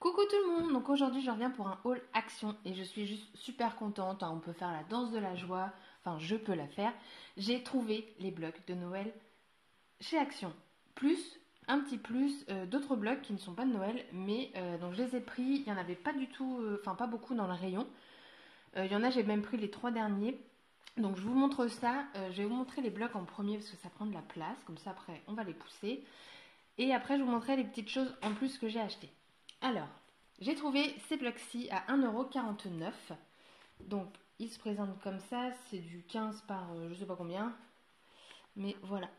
Coucou tout le monde, donc aujourd'hui je reviens pour un haul action et je suis juste super contente, on peut faire la danse de la joie, enfin je peux la faire. J'ai trouvé les blocs de Noël chez Action, plus un petit plus d'autres blocs qui ne sont pas de Noël, mais donc je les ai pris, il n'y en avait pas du tout, enfin pas beaucoup dans le rayon. Il y en a, j'ai même pris les 3 derniers. Donc je vous montre ça, je vais vous montrer les blocs en premier parce que ça prend de la place, comme ça après on va les pousser. Et après je vous montrerai les petites choses en plus que j'ai achetées. Alors, j'ai trouvé ces blocs-ci à 1,49 €. Donc ils se présentent comme ça, c'est du 15 par je sais pas combien. Mais voilà.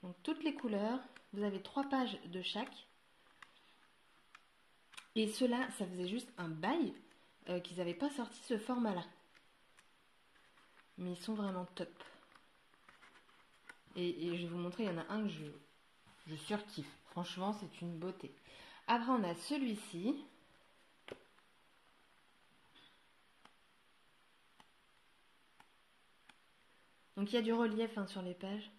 Donc toutes les couleurs, vous avez 3 pages de chaque. Et ceux-là, ça faisait juste un bail qu'ils n'avaient pas sorti ce format-là. Mais ils sont vraiment top. Et je vais vous montrer, il y en a un que je surkiffe. Franchement, c'est une beauté. Après, on a celui-ci. Donc, il y a du relief sur les pages.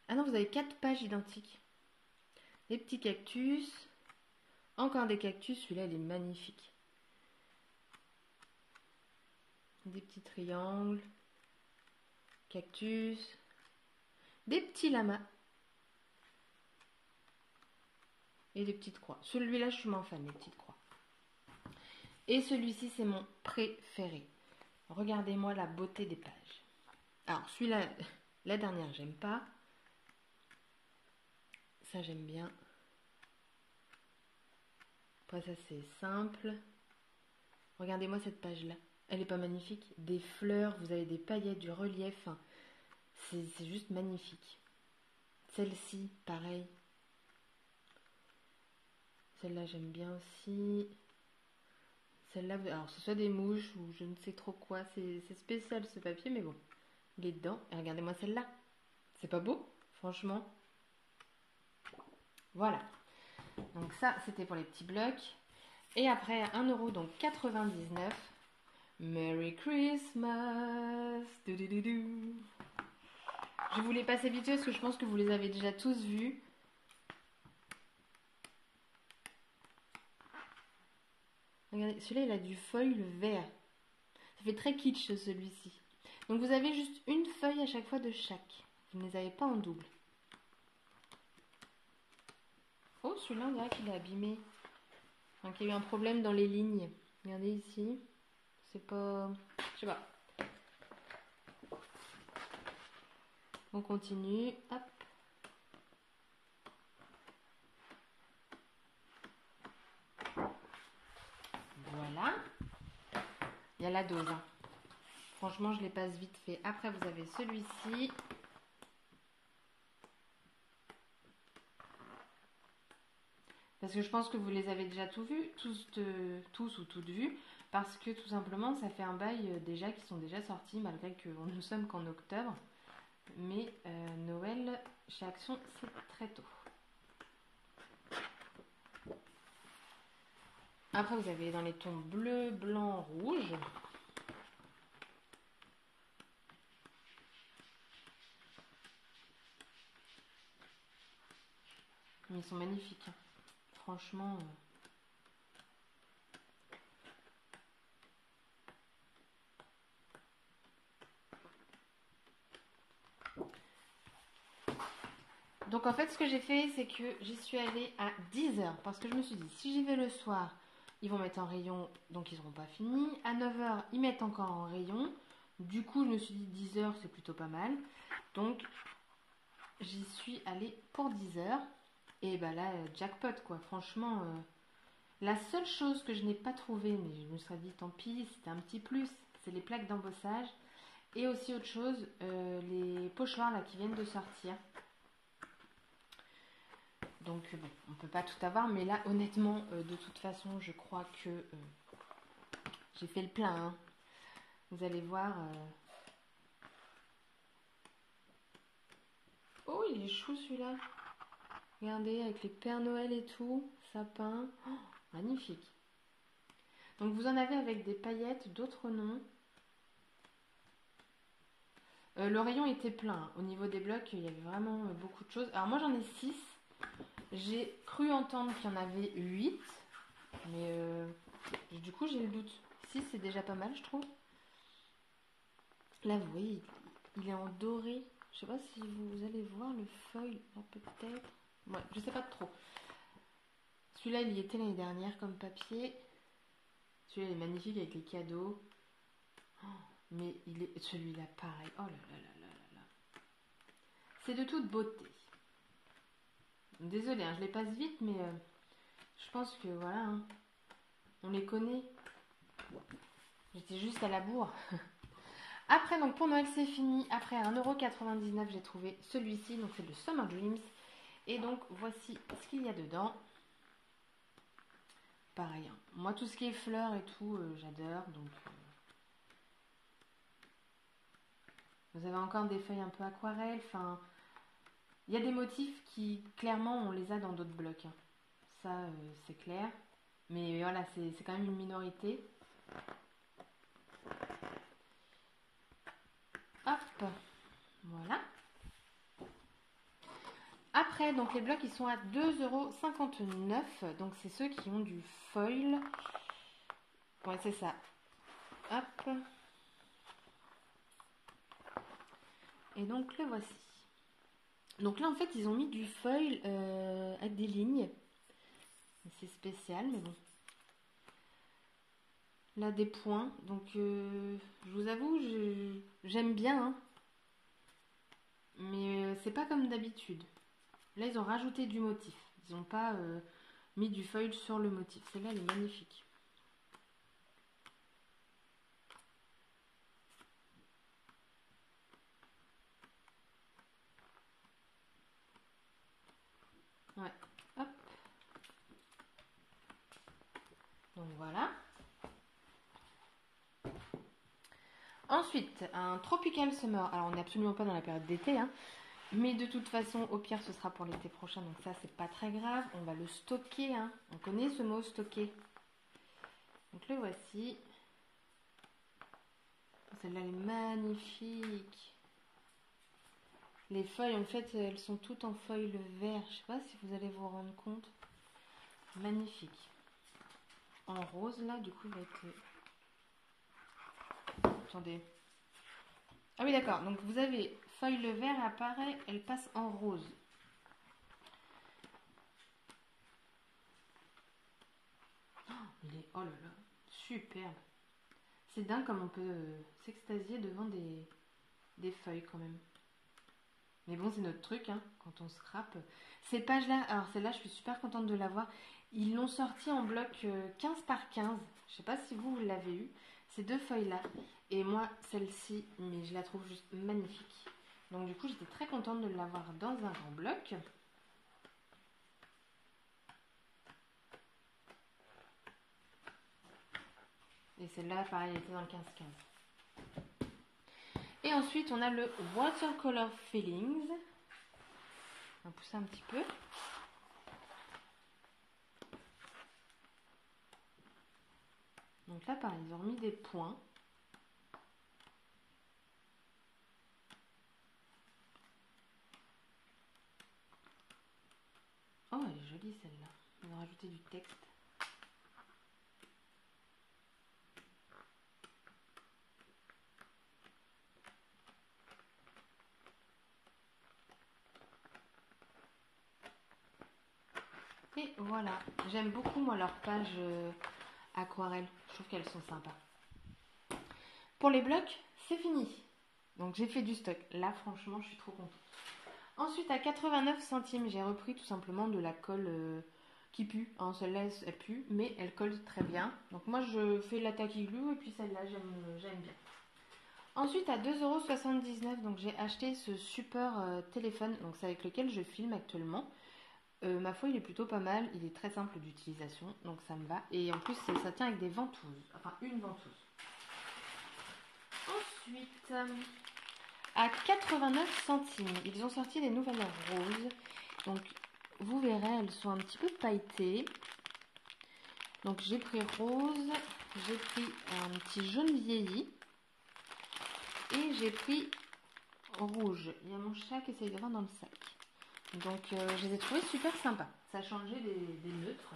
Ah non, vous avez 4 pages identiques. Des petits cactus. Encore des cactus. Celui-là, il est magnifique. Des petits triangles. Cactus. Des petits lamas. Et des petites croix. Celui-là, je suis moins fan des petites croix. Et celui-ci, c'est mon préféré. Regardez-moi la beauté des pages. Alors, celui-là, la dernière, j'aime pas. Ça, j'aime bien. Après, ça, c'est simple. Regardez-moi cette page-là. Elle est pas magnifique? Des fleurs, vous avez des paillettes, du relief. C'est juste magnifique. Celle-ci, pareil. Celle-là, j'aime bien aussi. Celle-là, alors ce soit des mouches ou je ne sais trop quoi. C'est spécial ce papier, mais bon. Il est dedans. Et regardez-moi celle-là. C'est pas beau? Franchement. Voilà. Donc ça, c'était pour les petits blocs. Et après, 1 €, donc 99. Merry Christmas. Doudoudou. Je vous les passe vite parce que je pense que vous les avez déjà tous vus. Regardez, celui-là, il a du foil vert. Ça fait très kitsch celui-ci. Donc vous avez juste une feuille à chaque fois de chaque. Vous ne les avez pas en double. Oh, celui-là, on dirait qu'il est abîmé. Donc il y a eu un problème dans les lignes. Regardez ici. C'est pas... Je sais pas. On continue. Hop. Voilà. Il y a la dose. Franchement, je les passe vite fait. Après, vous avez celui-ci. Parce que je pense que vous les avez déjà tous vus, tous ou toutes vues, parce que tout simplement, ça fait un bail déjà qui sont déjà sortis, malgré que nous sommes qu'en octobre. Mais Noël, chez Action, c'est très tôt. Après, vous avez dans les tons bleu, blanc, rouge. Mais ils sont magnifiques. Franchement... Donc en fait, ce que j'ai fait, c'est que j'y suis allée à 10 h. Parce que je me suis dit, si j'y vais le soir, ils vont mettre en rayon, donc ils seront pas finis. À 9 h, ils mettent encore en rayon. Du coup, je me suis dit 10 h, c'est plutôt pas mal. Donc, j'y suis allée pour 10 h. Et bah là, jackpot quoi. Franchement, la seule chose que je n'ai pas trouvée, mais je me serais dit, tant pis, c'était un petit plus, c'est les plaques d'embossage. Et aussi autre chose, les pochoirs là qui viennent de sortir. Donc bon, on peut pas tout avoir, mais là honnêtement, de toute façon, je crois que j'ai fait le plein. Hein. Vous allez voir. Oh, il est chou celui-là. Regardez, avec les Pères Noël et tout, sapin. Oh, magnifique. Donc vous en avez avec des paillettes, d'autres non. Le rayon était plein. Au niveau des blocs, il y avait vraiment beaucoup de choses. Alors moi j'en ai 6. J'ai cru entendre qu'il y en avait 8, mais du coup j'ai le doute. 6 c'est déjà pas mal je trouve. Là vous voyez, il est en doré. Je sais pas si vous allez voir le foil, là peut-être. Ouais, je sais pas trop. Celui-là il y était l'année dernière comme papier. Celui-là il est magnifique avec les cadeaux. Oh, mais il est celui-là pareil. Oh là là là là là là. C'est de toute beauté. Désolée, hein, je les passe vite, mais je pense que voilà, hein, on les connaît. J'étais juste à la bourre. Après, donc pour Noël, c'est fini. Après, à 1,99 €, j'ai trouvé celui-ci. Donc, c'est le Summer Dreams. Et donc, voici ce qu'il y a dedans. Pareil, hein. Moi, tout ce qui est fleurs et tout, j'adore. Donc, vous avez encore des feuilles un peu aquarelles. Enfin, il y a des motifs qui, clairement, on les a dans d'autres blocs, hein. Ça, c'est clair. Mais voilà, c'est quand même une minorité. Hop, voilà. Après, donc les blocs, ils sont à 2,59 €. Donc, c'est ceux qui ont du foil. Ouais, c'est ça. Hop. Et donc, le voici. Donc là, en fait, ils ont mis du foil avec des lignes. C'est spécial, mais bon. Là, des points. Donc, je vous avoue, j'aime bien, hein. Mais c'est pas comme d'habitude. Là, ils ont rajouté du motif. Ils n'ont pas mis du foil sur le motif. Celle-là, elle est magnifique. Ouais. Hop. Donc, voilà. Ensuite, un Tropical Summer. Alors, on n'est absolument pas dans la période d'été, hein. Mais de toute façon, au pire, ce sera pour l'été prochain. Donc ça, c'est pas très grave. On va le stocker, hein. On connaît ce mot, stocker. Donc le voici. Celle-là, elle est magnifique. Les feuilles, en fait, elles sont toutes en feuilles vert. Je sais pas si vous allez vous rendre compte. Magnifique. En rose, là, du coup, il va être... Attendez. Ah oui, d'accord. Donc vous avez feuille le vert apparaît, elle passe en rose. Oh, il est... Oh là là, superbe. C'est dingue comme on peut s'extasier devant des feuilles quand même. Mais bon, c'est notre truc, hein, quand on scrape. Ces pages-là, alors celle-là, je suis super contente de l'avoir. Ils l'ont sorti en bloc 15 par 15. Je sais pas si vous l'avez eu. Ces deux feuilles-là. Et moi, celle-ci, mais je la trouve juste magnifique. Donc du coup, j'étais très contente de l'avoir dans un grand bloc. Et celle-là, pareil, elle était dans le 15-15. Et ensuite, on a le Watercolor Feelings. On va pousser un petit peu. Donc là, pareil, ils ont remis des points. Oh, elle est jolie celle-là. On va rajouter du texte. Et voilà. J'aime beaucoup, moi, leurs pages aquarelles. Je trouve qu'elles sont sympas. Pour les blocs, c'est fini. Donc j'ai fait du stock. Là, franchement, je suis trop contente. Ensuite, à 89 centimes, j'ai repris tout simplement de la colle qui pue. Hein, celle-là, elle pue, mais elle colle très bien. Donc moi, je fais la tacky glue et puis celle-là, j'aime bien. Ensuite, à 2,79 €, donc j'ai acheté ce super téléphone. Donc c'est avec lequel je filme actuellement. Ma foi, il est plutôt pas mal. Il est très simple d'utilisation, donc ça me va. Et en plus, ça tient avec des ventouses. Enfin, une ventouse. Ensuite, à 89 centimes, ils ont sorti des nouvelles roses. Donc, vous verrez, elles sont un petit peu pailletées. Donc, j'ai pris rose, j'ai pris un petit jaune vieilli et j'ai pris rouge. Il y a mon chat qui essaye de voir dans le sac. Donc je les ai trouvés super sympas. Ça a changé des neutres.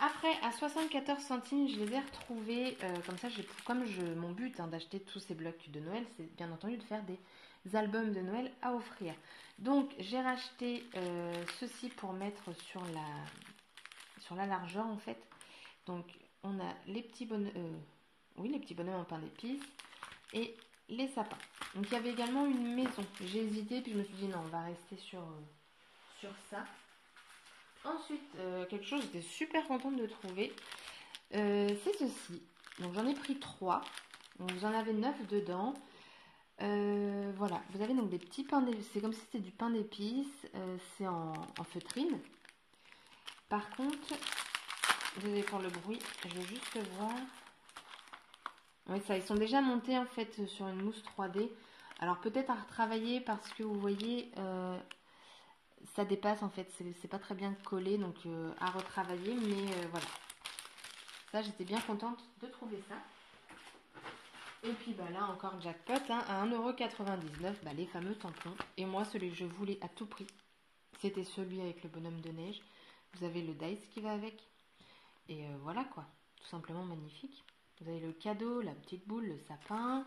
Après, à 74 centimes, je les ai retrouvés. Comme ça, mon but d'acheter tous ces blocs de Noël, c'est bien entendu de faire des albums de Noël à offrir. Donc, j'ai racheté ceci pour mettre sur la largeur, en fait. Donc, on a les petits bonhommes en pain d'épices et les sapins. Donc, il y avait également une maison. J'ai hésité, puis je me suis dit non, on va rester sur ça. Ensuite, quelque chose que j'étais super contente de trouver, c'est ceci. Donc j'en ai pris 3. Donc vous en avez 9 dedans. Voilà, vous avez donc des petits pains d'épices. C'est comme si c'était du pain d'épices. C'est en feutrine. Par contre, désolé pour le bruit, je vais juste voir. Oui, ça, ils sont déjà montés en fait sur une mousse 3D. Alors peut-être à retravailler parce que vous voyez, ça dépasse en fait, c'est pas très bien collé, donc à retravailler, mais voilà. Ça, j'étais bien contente de trouver ça. Et puis bah là encore jackpot, hein, à 1,99 €, bah, les fameux tampons. Et moi, celui que je voulais à tout prix, c'était celui avec le bonhomme de neige. Vous avez le dice qui va avec. Et voilà quoi, tout simplement magnifique. Vous avez le cadeau, la petite boule, le sapin.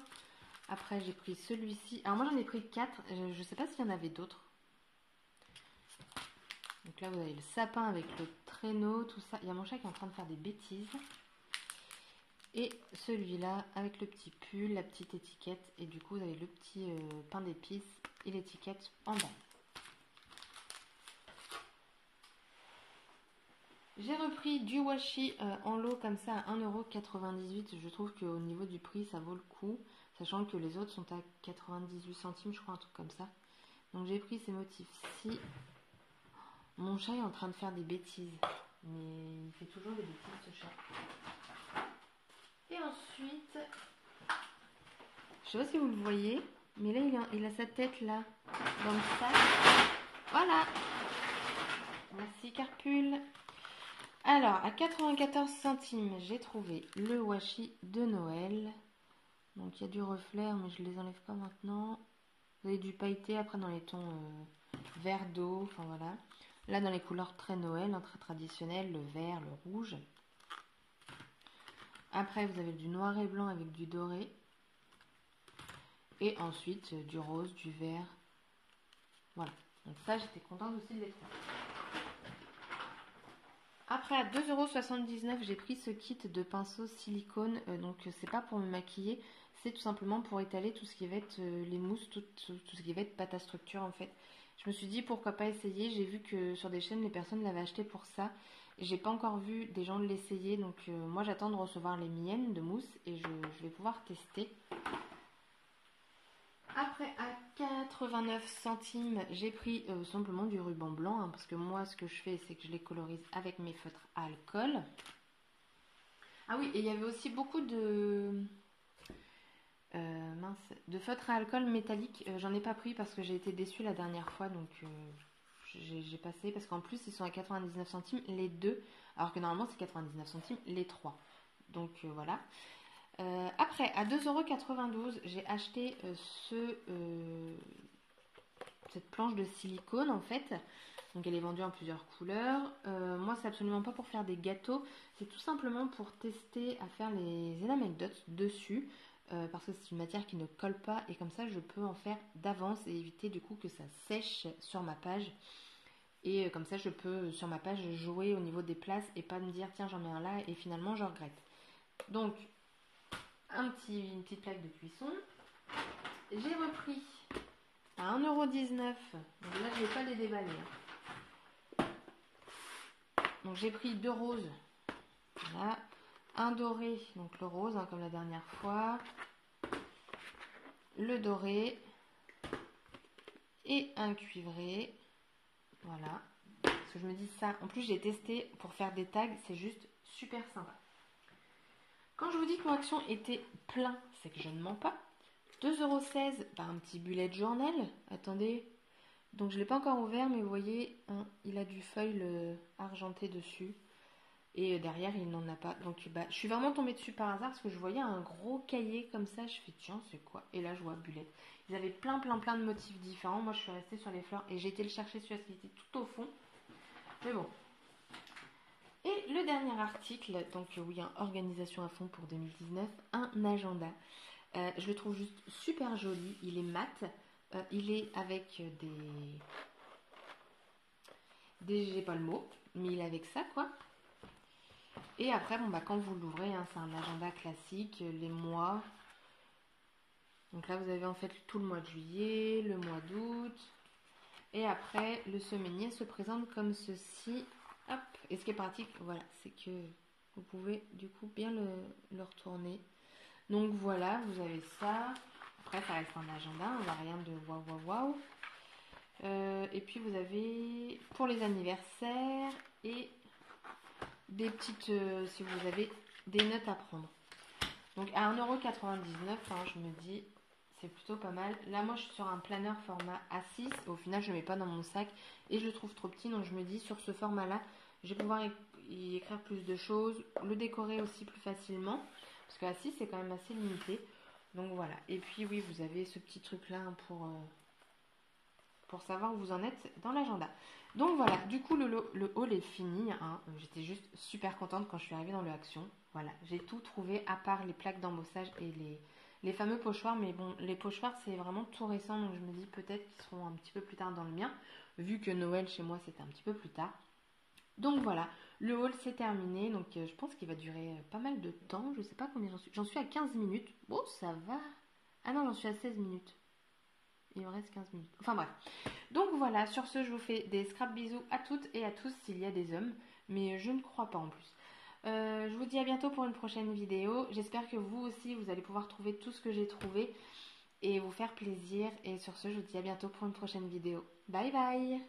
Après, j'ai pris celui-ci. Alors moi, j'en ai pris 4. Je ne sais pas s'il y en avait d'autres. Donc là, vous avez le sapin avec le traîneau, tout ça. Il y a mon chat qui est en train de faire des bêtises. Et celui-là avec le petit pull, la petite étiquette. Et du coup, vous avez le petit pain d'épices et l'étiquette en bas. J'ai repris du washi en lot comme ça à 1,98 €. Je trouve qu'au niveau du prix, ça vaut le coup. Sachant que les autres sont à 98 centimes, je crois, un truc comme ça. Donc j'ai pris ces motifs-ci. Mon chat est en train de faire des bêtises. Mais il fait toujours des bêtises, ce chat. Et ensuite, je sais pas si vous le voyez, mais là il a sa tête là, dans le sac. Voilà. Merci Carpule. Alors, à 94 centimes, j'ai trouvé le washi de Noël. Donc il y a du reflet, mais je les enlève pas maintenant. Vous avez du pailleté après dans les tons vert d'eau, enfin voilà. Là dans les couleurs très Noël, très traditionnelles, le vert, le rouge. Après vous avez du noir et blanc avec du doré. Et ensuite du rose, du vert. Voilà. Donc ça j'étais contente aussi de les trouver. Après à 2,79 €, j'ai pris ce kit de pinceaux silicone. Donc c'est pas pour me maquiller, c'est tout simplement pour étaler tout ce qui va être les mousses, tout ce qui va être pâte à structure en fait. Je me suis dit pourquoi pas essayer. J'ai vu que sur des chaînes les personnes l'avaient acheté pour ça. J'ai pas encore vu des gens l'essayer, donc moi j'attends de recevoir les miennes de mousse et je vais pouvoir tester. Après, à 89 centimes, j'ai pris simplement du ruban blanc, hein, parce que moi, ce que je fais, c'est que je les colorise avec mes feutres à alcool. Ah oui, et il y avait aussi beaucoup de feutres à alcool métalliques. J'en ai pas pris parce que j'ai été déçue la dernière fois, donc j'ai passé, parce qu'en plus, ils sont à 99 centimes les deux, alors que normalement, c'est 99 centimes les trois. Donc voilà. Après, à 2,92 €, j'ai acheté cette planche de silicone en fait. Donc elle est vendue en plusieurs couleurs. Moi, c'est absolument pas pour faire des gâteaux. C'est tout simplement pour tester à faire les anecdotes dessus. Parce que c'est une matière qui ne colle pas. Et comme ça, je peux en faire d'avance et éviter du coup que ça sèche sur ma page. Et comme ça, je peux sur ma page jouer au niveau des places et pas me dire tiens, j'en mets un là et finalement, je regrette. Donc, une petite plaque de cuisson. J'ai repris à 1,19 €. Donc là, je ne vais pas les déballer. Donc j'ai pris 2 roses. Voilà. Un doré, donc le rose, comme la dernière fois. Le doré. Et un cuivré. Voilà. Parce que je me dis ça. En plus, j'ai testé pour faire des tags. C'est juste super sympa. Quand je vous dis que mon action était plein, c'est que je ne mens pas. 2,16 €, un petit bullet journal. Attendez. Donc je ne l'ai pas encore ouvert, mais vous voyez, hein, il a du foil argenté dessus. Et derrière, il n'en a pas. Donc, bah, je suis vraiment tombée dessus par hasard parce que je voyais un gros cahier comme ça. Je fais, tiens, c'est quoi? Et là, je vois Bullet. Ils avaient plein de motifs différents. Moi, je suis restée sur les fleurs et j'ai été le chercher celui qui était tout au fond. Mais bon. Et le dernier article, donc oui, organisation à fond pour 2019, un agenda. Je le trouve juste super joli. Il est mat. Il est avec j'ai pas le mot, mais il est avec ça, quoi. Et après, bon, bah, quand vous l'ouvrez, hein, c'est un agenda classique, les mois. Donc là, vous avez en fait tout le mois de juillet, le mois d'août. Et après, le semainier se présente comme ceci. Hop. Et ce qui est pratique, voilà, c'est que vous pouvez du coup bien le retourner. Donc voilà, vous avez ça. Après, ça reste un agenda, on n'a rien de waouh waouh waouh. Et puis vous avez pour les anniversaires et des petites, si vous avez des notes à prendre. Donc à 1,99€, hein, je me dis, c'est plutôt pas mal. Là, moi, je suis sur un planeur format A6. Au final, je ne le mets pas dans mon sac et je le trouve trop petit. Donc je me dis, sur ce format-là, je vais pouvoir y écrire plus de choses, le décorer aussi plus facilement. Parce que A6, c'est quand même assez limité. Donc voilà. Et puis oui, vous avez ce petit truc-là hein, pour savoir où vous en êtes dans l'agenda. Donc voilà, du coup le haul est fini. Hein. J'étais juste super contente quand je suis arrivée dans le Action. Voilà, j'ai tout trouvé à part les plaques d'embossage et les fameux pochoirs. Mais bon, les pochoirs c'est vraiment tout récent. Donc je me dis peut-être qu'ils seront un petit peu plus tard dans le mien. Vu que Noël chez moi c'était un petit peu plus tard. Donc voilà, le haul c'est terminé. Donc je pense qu'il va durer pas mal de temps. Je sais pas combien j'en suis. J'en suis à 15 minutes. Bon, ça va. Ah non, j'en suis à 16 minutes. Il me reste 15 minutes. Enfin bref. Donc voilà, sur ce, je vous fais des scrap bisous à toutes et à tous s'il y a des hommes. Mais je ne crois pas en plus. Je vous dis à bientôt pour une prochaine vidéo. J'espère que vous aussi, vous allez pouvoir trouver tout ce que j'ai trouvé et vous faire plaisir. Et sur ce, je vous dis à bientôt pour une prochaine vidéo. Bye bye!